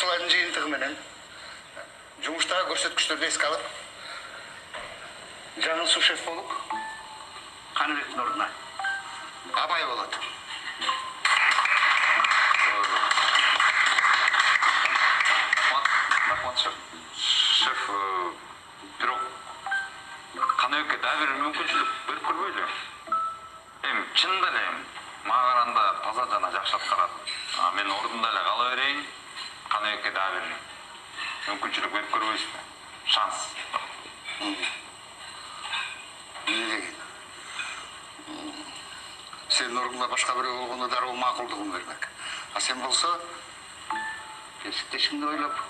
жолаушылардың жиынтығы менен жұмыштағы көрсөткүчтөрдү эске алып, жаңы су-шеф болуп, Қаныбектің ордуна Абай болот. Рахмат, шеф, бирок Қаныбекке да бир мүмкүнчүлүк берип көрбөйлү. Чынында эле мага караганда таза жана жакшы аткарат. Мен ордунда эле кала берейин. Қаныбекке да бир мүмкүнчүлүк берип көрбөйсүзбү? Шанс. Сенин ордуңда башка бирөө болгондо дароо макулдугун бермек. А сен болсо, кесиптешиңди ойлоп,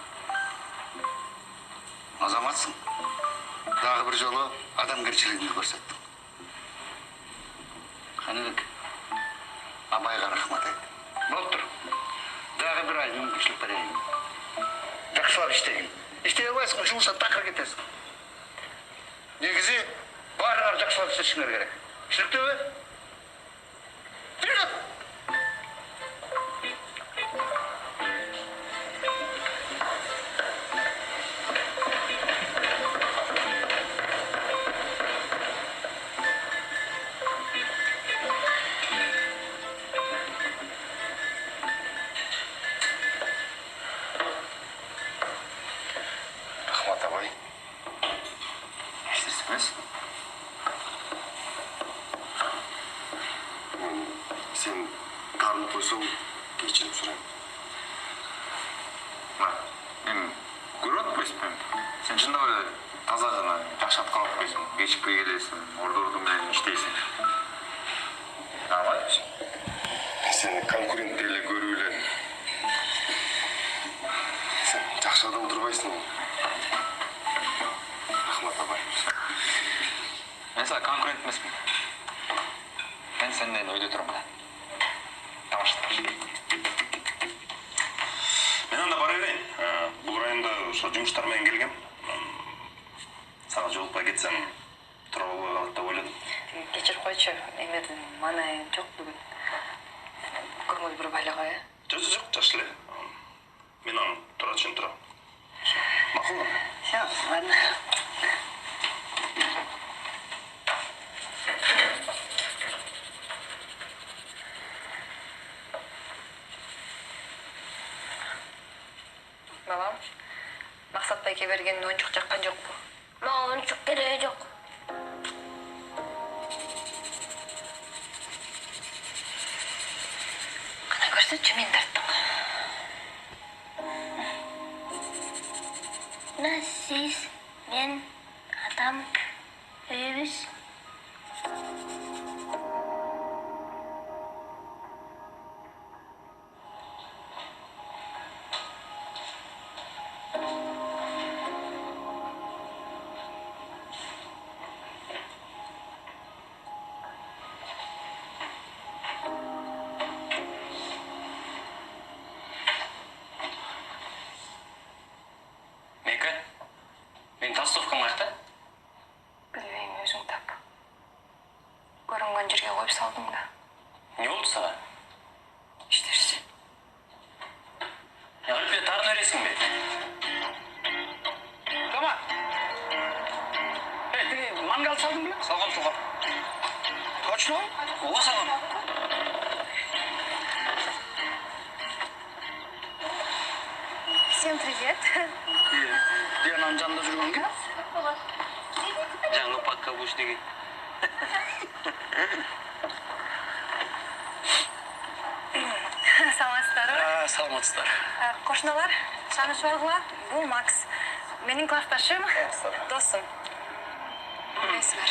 азаматсың. Дагы бир жолу адамгерчилигиңди көрсөттүң. Қаныбек, Абайга рахмат айт. Болуптур. Дагы бир ай мүмкүнчүлүк берейин. Жакшылап иштегин. Иштей албайсың, жұмыстан такыр кетесің. Негизи баарыңар жакшылап иштешиңер керек. Түшүнүктүүбү? Түшүнүп? Sen karnı koysan geçirip süreyim. Мен көріп атпайсың. Сен шында бір таза жана жакшы аткарып атпайсың. Кечикпей келесиң, орду менен иштейсиң. Абай? Seni konkurentlerle görüyle. Sen жақсы адам тұрбайсың. Рахмат Абай. Мен саған конкурент емеспін. Мен сенден өйде тұрмын. Тамаша. Мен анда бара берейін. Бұл районда жұмыстармен келгем. Саған жолықпай кетсем, тұра болбай қалады деп ойладым. Кечирип койчу, эмедин мана жок бүгүн. Көңүл бир байлага, э? Жоқ, жакшы эле. Мен аны тура түшүнүп турам. Макулбу? Всё, ладно. Бабам, Максат байке берген ойынчук жаккан жокпу? Мага ойынчук кереги жок. Кана көрсөтчү, мен тарттым. Мына сиз, мен, атам, үйүбүз. Мен толстовкам қайда? Білбейм, өзің тап. Көрінген жерге қойып салдың да. Не болды саған? Іштерсі. Альпе тарын өресің бе? Тома! Ты мангал салдың бе? Салғам. Точно? Оға салғам. Всем привет. Диананың жанында жүрген кім? Жаңы подкабуш деген. Саламатсыздар. Саламатсыздар. Кошуналар, таанышып алгыла. Бул Макс. Менин классташым, досум. Несі бар?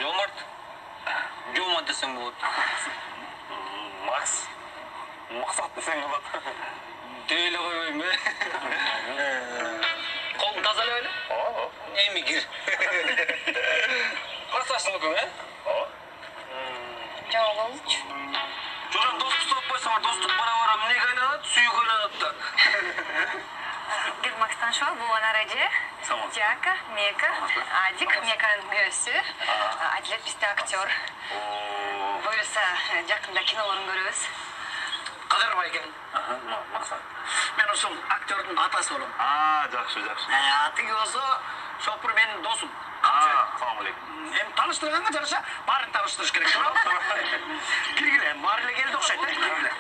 Жомарт. Жома десең болады. Макс. Мақсат десең болады. Дейлі қойбайым бе? Қолын тазалап әлі? Эми кир. Классташың өкің, ә? Жауап болчу. Жоғын достық топпайсың, достық бара-бара мінеге айналады, сүйек айналады да. Бир Макс танышып ал, бул ана Раже, Жака, Мека, Адик, Меканын күйөөсү, Адилет бизде актер. Буюрса, жакында кинолорун көрөбүз. Назарбай экен. Мақсат. Мен ушул актердун атасы болом. Жакшы. Тиги болсо шопур менин досум. Салам алейкум. Эми тааныштырганга жараша баарын тааныштырыш керек. Киргиле, баары эле келди окшойт. Киргиле.